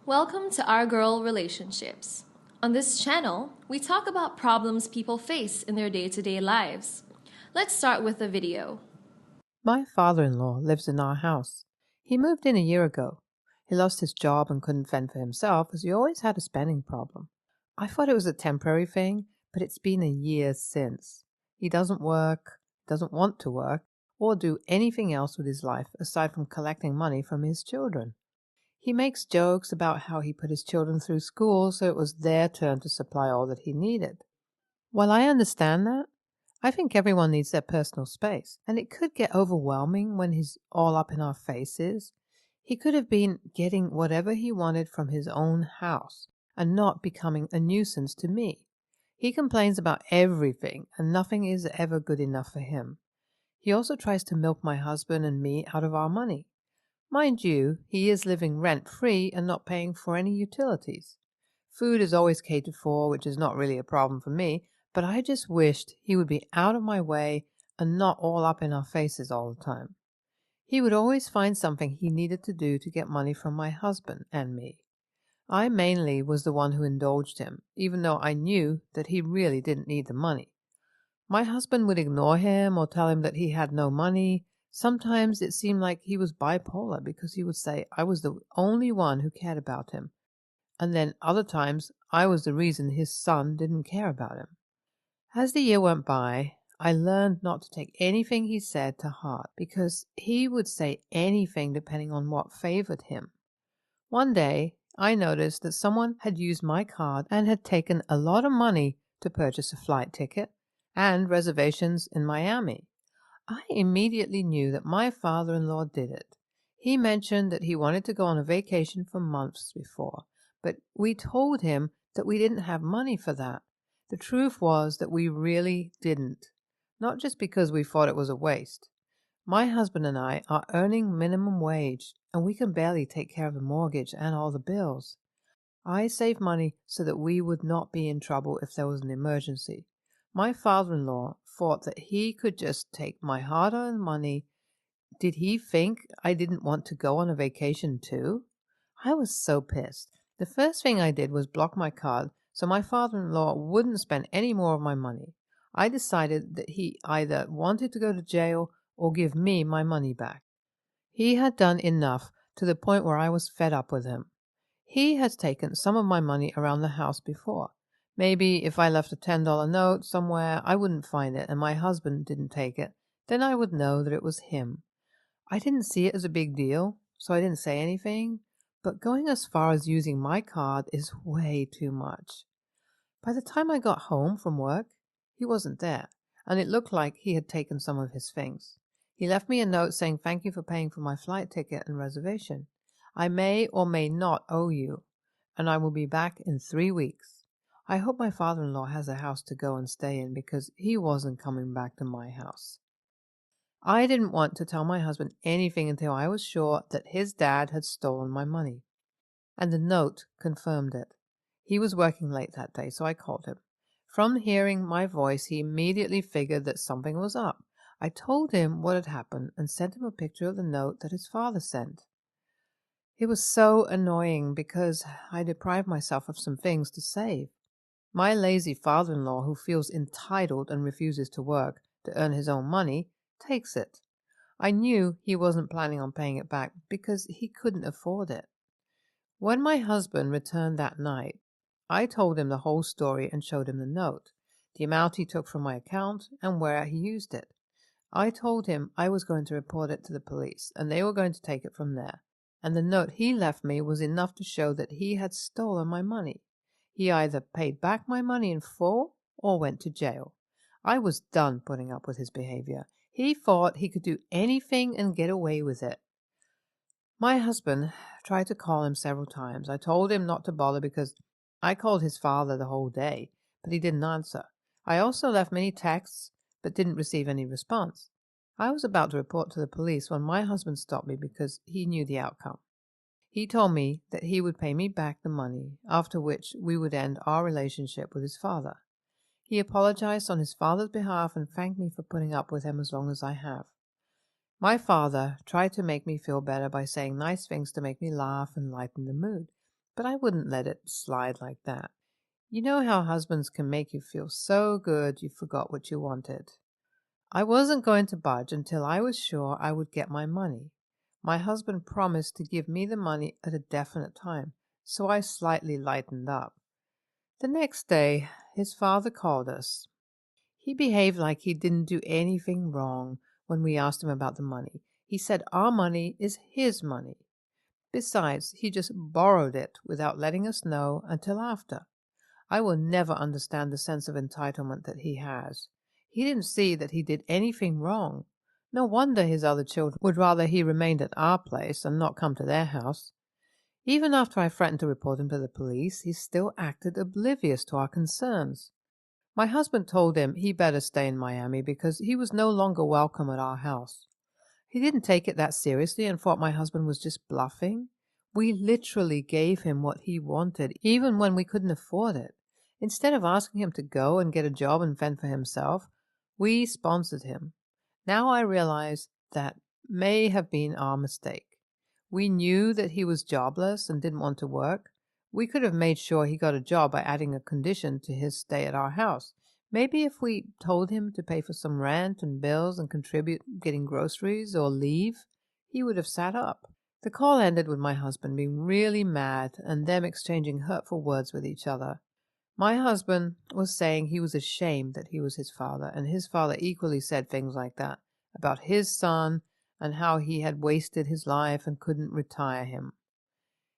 Welcome to Our Girl Relationships. On this channel, we talk about problems people face in their day-to-day lives. Let's start with a video. My father-in-law lives in our house. He moved in a year ago. He lost his job and couldn't fend for himself as he always had a spending problem. I thought it was a temporary thing, but it's been a year since. He doesn't work, doesn't want to work, or do anything else with his life aside from collecting money from his children. He makes jokes about how he put his children through school so it was their turn to supply all that he needed. While I understand that, I think everyone needs their personal space, and it could get overwhelming when he's all up in our faces. He could have been getting whatever he wanted from his own house and not becoming a nuisance to me. He complains about everything, and nothing is ever good enough for him. He also tries to milk my husband and me out of our money. Mind you, he is living rent-free and not paying for any utilities. Food is always catered for, which is not really a problem for me, but I just wished he would be out of my way and not all up in our faces all the time. He would always find something he needed to do to get money from my husband and me. I mainly was the one who indulged him, even though I knew that he really didn't need the money. My husband would ignore him or tell him that he had no money. Sometimes it seemed like he was bipolar because he would say I was the only one who cared about him, and then other times I was the reason his son didn't care about him. As the year went by, I learned not to take anything he said to heart because he would say anything depending on what favored him. One day, I noticed that someone had used my card and had taken a lot of money to purchase a flight ticket and reservations in Miami. I immediately knew that my father-in-law did it. He mentioned that he wanted to go on a vacation for months before, but we told him that we didn't have money for that. The truth was that we really didn't, not just because we thought it was a waste. My husband and I are earning minimum wage, and we can barely take care of the mortgage and all the bills. I saved money so that we would not be in trouble if there was an emergency. My father-in-law thought that he could just take my hard-earned money. Did he think I didn't want to go on a vacation too? I was so pissed. The first thing I did was block my card so my father-in-law wouldn't spend any more of my money. I decided that he either wanted to go to jail or give me my money back. He had done enough to the point where I was fed up with him. He has taken some of my money around the house before. Maybe if I left a $10 note somewhere, I wouldn't find it and my husband didn't take it. Then I would know that it was him. I didn't see it as a big deal, so I didn't say anything, but going as far as using my card is way too much. By the time I got home from work, he wasn't there, and it looked like he had taken some of his things. He left me a note saying thank you for paying for my flight ticket and reservation. I may or may not owe you, and I will be back in 3 weeks. I hope my father-in-law has a house to go and stay in because he wasn't coming back to my house. I didn't want to tell my husband anything until I was sure that his dad had stolen my money, and the note confirmed it. He was working late that day, so I called him. From hearing my voice, he immediately figured that something was up. I told him what had happened and sent him a picture of the note that his father sent. It was so annoying because I deprived myself of some things to save. My lazy father-in-law, who feels entitled and refuses to work to earn his own money, takes it. I knew he wasn't planning on paying it back because he couldn't afford it. When my husband returned that night, I told him the whole story and showed him the note, the amount he took from my account, and where he used it. I told him I was going to report it to the police, and they were going to take it from there. And the note he left me was enough to show that he had stolen my money. He either paid back my money in full or went to jail. I was done putting up with his behavior. He thought he could do anything and get away with it. My husband tried to call him several times. I told him not to bother because I called his father the whole day, but he didn't answer. I also left many texts, but didn't receive any response. I was about to report to the police when my husband stopped me because he knew the outcome. He told me that he would pay me back the money, after which we would end our relationship with his father. He apologized on his father's behalf and thanked me for putting up with him as long as I have. My father tried to make me feel better by saying nice things to make me laugh and lighten the mood, but I wouldn't let it slide like that. You know how husbands can make you feel so good you forgot what you wanted. I wasn't going to budge until I was sure I would get my money. My husband promised to give me the money at a definite time, so I slightly lightened up. The next day, his father called us. He behaved like he didn't do anything wrong when we asked him about the money. He said our money is his money. Besides, he just borrowed it without letting us know until after. I will never understand the sense of entitlement that he has. He didn't see that he did anything wrong. No wonder his other children would rather he remained at our place and not come to their house. Even after I threatened to report him to the police, he still acted oblivious to our concerns. My husband told him he better stay in Miami because he was no longer welcome at our house. He didn't take it that seriously and thought my husband was just bluffing. We literally gave him what he wanted, even when we couldn't afford it. Instead of asking him to go and get a job and fend for himself, we sponsored him. Now I realize that may have been our mistake. We knew that he was jobless and didn't want to work. We could have made sure he got a job by adding a condition to his stay at our house. Maybe if we told him to pay for some rent and bills and contribute getting groceries or leave, he would have sat up. The call ended with my husband being really mad and them exchanging hurtful words with each other. My husband was saying he was ashamed that he was his father, and his father equally said things like that about his son and how he had wasted his life and couldn't retire him.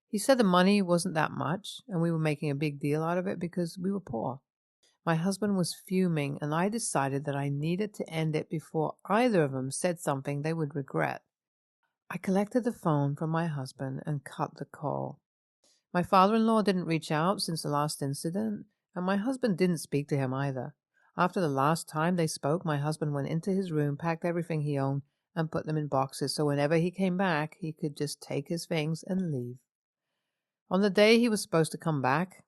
He said the money wasn't that much, and we were making a big deal out of it because we were poor. My husband was fuming, and I decided that I needed to end it before either of them said something they would regret. I collected the phone from my husband and cut the call. My father-in-law didn't reach out since the last incident, and my husband didn't speak to him either. After the last time they spoke, my husband went into his room, packed everything he owned, and put them in boxes so whenever he came back, he could just take his things and leave. On the day he was supposed to come back,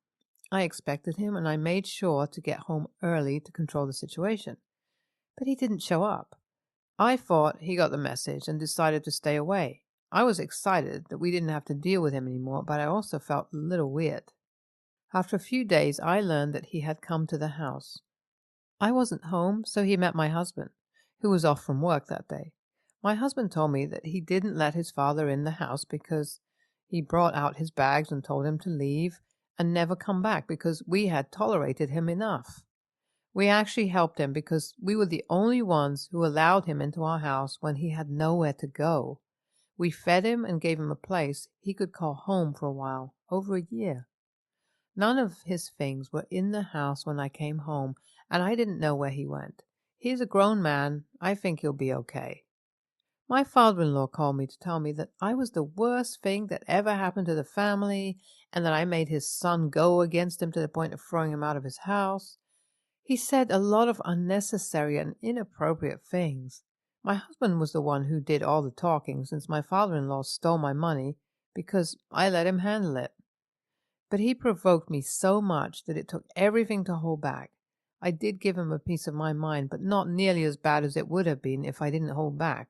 I expected him, and I made sure to get home early to control the situation. But he didn't show up. I thought he got the message and decided to stay away. I was excited that we didn't have to deal with him anymore, but I also felt a little weird. After a few days, I learned that he had come to the house. I wasn't home, so he met my husband, who was off from work that day. My husband told me that he didn't let his father in the house because he brought out his bags and told him to leave and never come back because we had tolerated him enough. We actually helped him because we were the only ones who allowed him into our house when he had nowhere to go. We fed him and gave him a place he could call home for a while, over a year. None of his things were in the house when I came home, and I didn't know where he went. He's a grown man. I think he'll be okay. My father-in-law called me to tell me that I was the worst thing that ever happened to the family, and that I made his son go against him to the point of throwing him out of his house. He said a lot of unnecessary and inappropriate things. My husband was the one who did all the talking since my father-in-law stole my money because I let him handle it. But he provoked me so much that it took everything to hold back. I did give him a piece of my mind, but not nearly as bad as it would have been if I didn't hold back.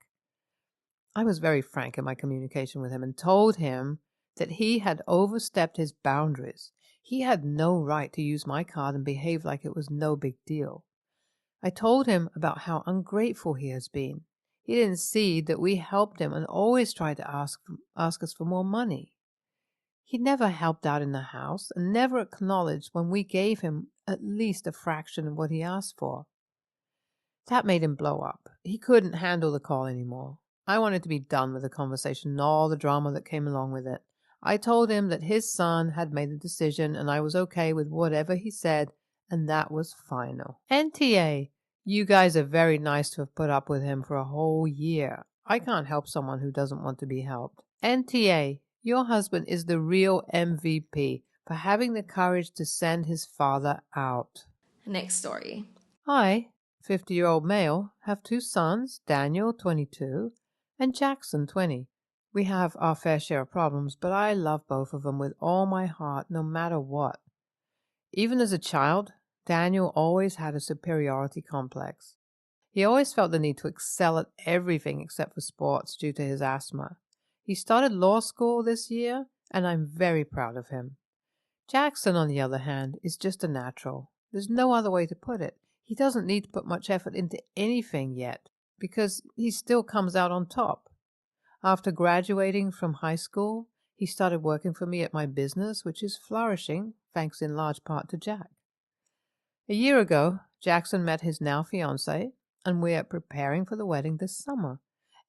I was very frank in my communication with him and told him that he had overstepped his boundaries. He had no right to use my card and behave like it was no big deal. I told him about how ungrateful he has been. He didn't see that we helped him and always tried to ask us for more money. He never helped out in the house and never acknowledged when we gave him at least a fraction of what he asked for. That made him blow up. He couldn't handle the call anymore. I wanted to be done with the conversation and all the drama that came along with it. I told him that his son had made the decision and I was okay with whatever he said, and that was final. NTA, you guys are very nice to have put up with him for a whole year. I can't help someone who doesn't want to be helped. NTA, your husband is the real MVP for having the courage to send his father out. Next story. I, 50-year-old male, have two sons, Daniel, 22, and Jackson, 20. We have our fair share of problems, but I love both of them with all my heart, no matter what. Even as a child, Daniel always had a superiority complex. He always felt the need to excel at everything except for sports due to his asthma. He started law school this year, and I'm very proud of him. Jackson, on the other hand, is just a natural. There's no other way to put it. He doesn't need to put much effort into anything yet, because he still comes out on top. After graduating from high school, he started working for me at my business, which is flourishing, thanks in large part to Jack. A year ago, Jackson met his now fiancée, and we are preparing for the wedding this summer.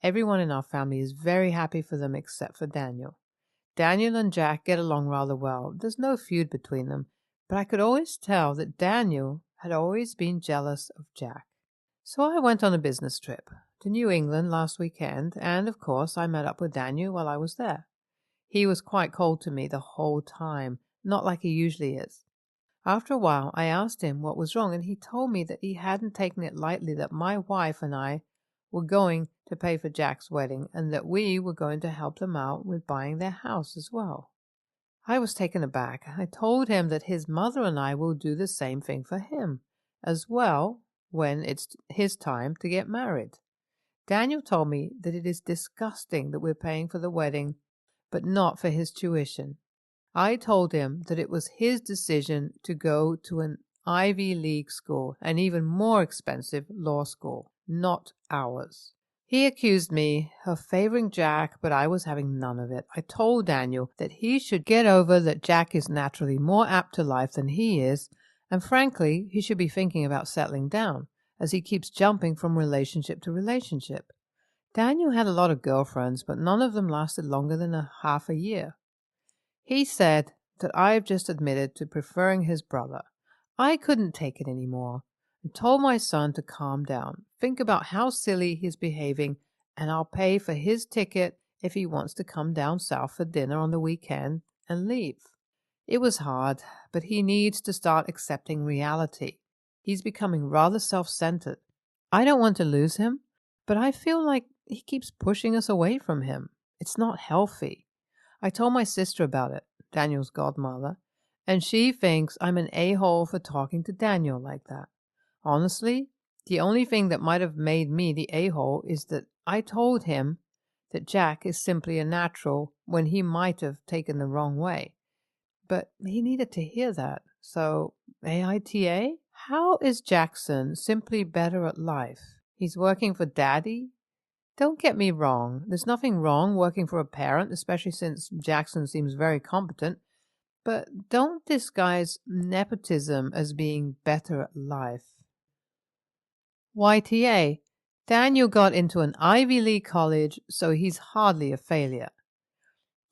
Everyone in our family is very happy for them except for Daniel. Daniel and Jack get along rather well. There's no feud between them, but I could always tell that Daniel had always been jealous of Jack. So I went on a business trip to New England last weekend, and of course I met up with Daniel while I was there. He was quite cold to me the whole time, not like he usually is. After a while, I asked him what was wrong, and he told me that he hadn't taken it lightly that my wife and I were going to pay for Jack's wedding and that we were going to help them out with buying their house as well. I was taken aback. I told him that his mother and I will do the same thing for him as well when it's his time to get married. Daniel told me that it is disgusting that we're paying for the wedding, but not for his tuition. I told him that it was his decision to go to an Ivy League school, an even more expensive law school, not ours. He accused me of favoring Jack, but I was having none of it. I told Daniel that he should get over that Jack is naturally more apt to life than he is, and frankly, he should be thinking about settling down, as he keeps jumping from relationship to relationship. Daniel had a lot of girlfriends, but none of them lasted longer than half a year. He said that I've just admitted to preferring his brother. I couldn't take it anymore and told my son to calm down, think about how silly he's behaving, and I'll pay for his ticket if he wants to come down south for dinner on the weekend and leave. It was hard, but he needs to start accepting reality. He's becoming rather self-centered. I don't want to lose him, but I feel like he keeps pushing us away from him. It's not healthy. I told my sister about it, Daniel's godmother, and she thinks I'm an a-hole for talking to Daniel like that. Honestly, the only thing that might have made me the a-hole is that I told him that Jack is simply a natural when he might have taken the wrong way. But he needed to hear that. So, AITA? How is Jackson simply better at life? He's working for Daddy? Don't get me wrong. There's nothing wrong working for a parent, especially since Jackson seems very competent. But don't disguise nepotism as being better at life. YTA. Daniel got into an Ivy League college, so he's hardly a failure.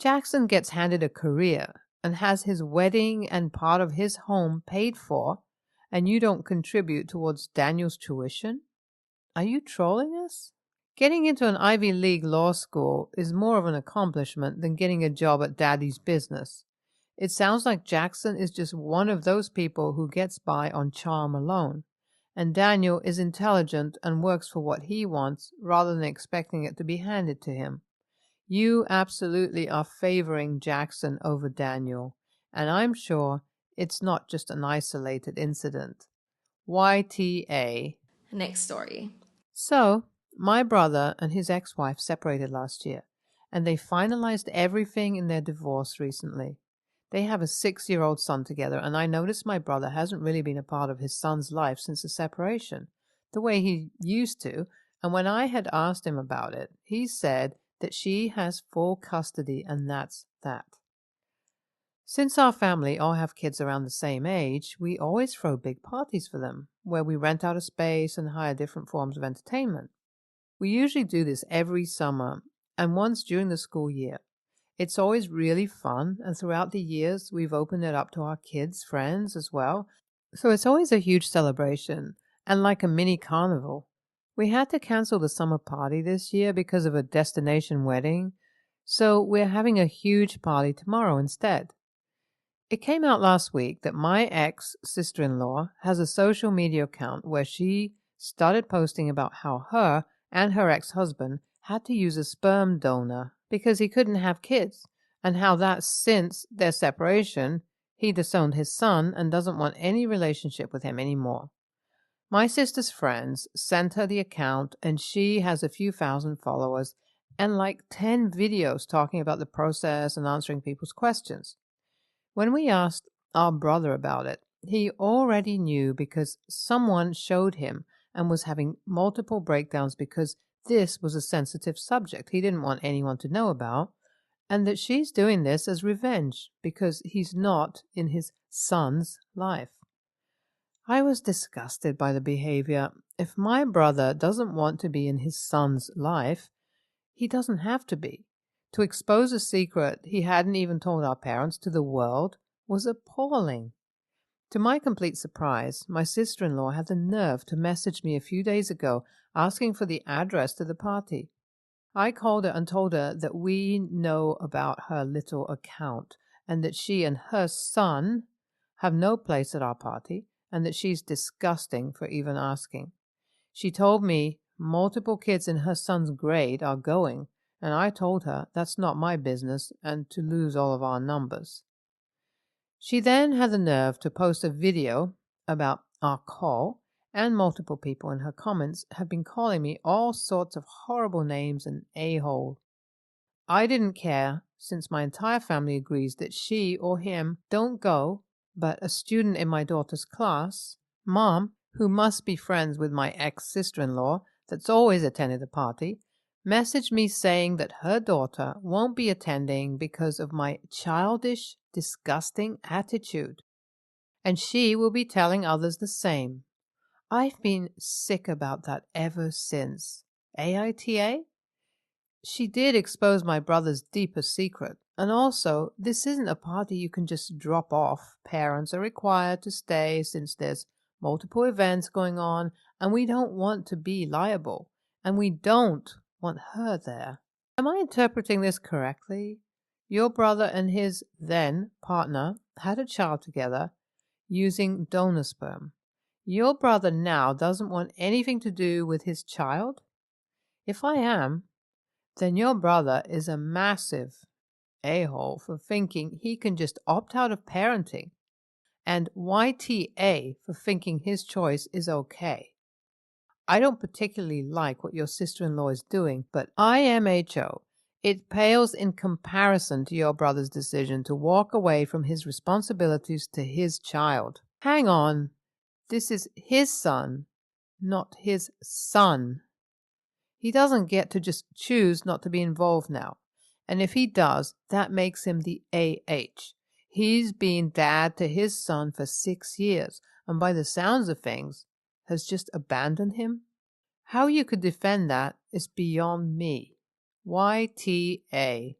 Jackson gets handed a career and has his wedding and part of his home paid for, and you don't contribute towards Daniel's tuition? Are you trolling us? Getting into an Ivy League law school is more of an accomplishment than getting a job at Daddy's business. It sounds like Jackson is just one of those people who gets by on charm alone, and Daniel is intelligent and works for what he wants rather than expecting it to be handed to him. You absolutely are favoring Jackson over Daniel, and I'm sure it's not just an isolated incident. YTA. Next story. So, my brother and his ex-wife separated last year, and they finalized everything in their divorce recently. They have a 6-year-old son together, and I noticed my brother hasn't really been a part of his son's life since the separation, the way he used to, and when I had asked him about it, he said that she has full custody, and that's that. Since our family all have kids around the same age, we always throw big parties for them, where we rent out a space and hire different forms of entertainment. We usually do this every summer and once during the school year. It's always really fun, and throughout the years we've opened it up to our kids' friends as well, so it's always a huge celebration and like a mini carnival. We had to cancel the summer party this year because of a destination wedding, so we're having a huge party tomorrow instead. It came out last week that my ex-sister-in-law has a social media account where she started posting about how her and her ex-husband had to use a sperm donor because he couldn't have kids, and how that since their separation, he disowned his son and doesn't want any relationship with him anymore. My sister's friends sent her the account, and she has a few thousand followers and like 10 videos talking about the process and answering people's questions. When we asked our brother about it, he already knew because someone showed him and was having multiple breakdowns because this was a sensitive subject he didn't want anyone to know about, and that she's doing this as revenge because he's not in his son's life. I was disgusted by the behavior. If my brother doesn't want to be in his son's life, he doesn't have to be. To expose a secret he hadn't even told our parents to the world was appalling. To my complete surprise, my sister-in-law had the nerve to message me a few days ago asking for the address to the party. I called her and told her that we know about her little account and that she and her son have no place at our party and that she's disgusting for even asking. She told me multiple kids in her son's grade are going, and I told her that's not my business and to lose all of our numbers. She then had the nerve to post a video about our call, and multiple people in her comments have been calling me all sorts of horrible names and a-hole. I didn't care, since my entire family agrees that she or him don't go, but a student in my daughter's class, Mom, who must be friends with my ex-sister-in-law that's always attended the party, messaged me saying that her daughter won't be attending because of my childish, disgusting attitude, and she will be telling others the same. I've been sick about that ever since. AITA? She did expose my brother's deepest secret, and also, this isn't a party you can just drop off. Parents are required to stay since there's multiple events going on, and we don't want to be liable, and we don't want her there. Am I interpreting this correctly? Your brother and his then partner had a child together using donor sperm. Your brother now doesn't want anything to do with his child? If I am, then your brother is a massive a-hole for thinking he can just opt out of parenting, and YTA for thinking his choice is okay. I don't particularly like what your sister-in-law is doing, but IMHO, it pales in comparison to your brother's decision to walk away from his responsibilities to his child. Hang on, this is his son, not his son. He doesn't get to just choose not to be involved now. And if he does, that makes him the AH. He's been dad to his son for 6 years, and by the sounds of things, has just abandoned him? How you could defend that is beyond me. YTA.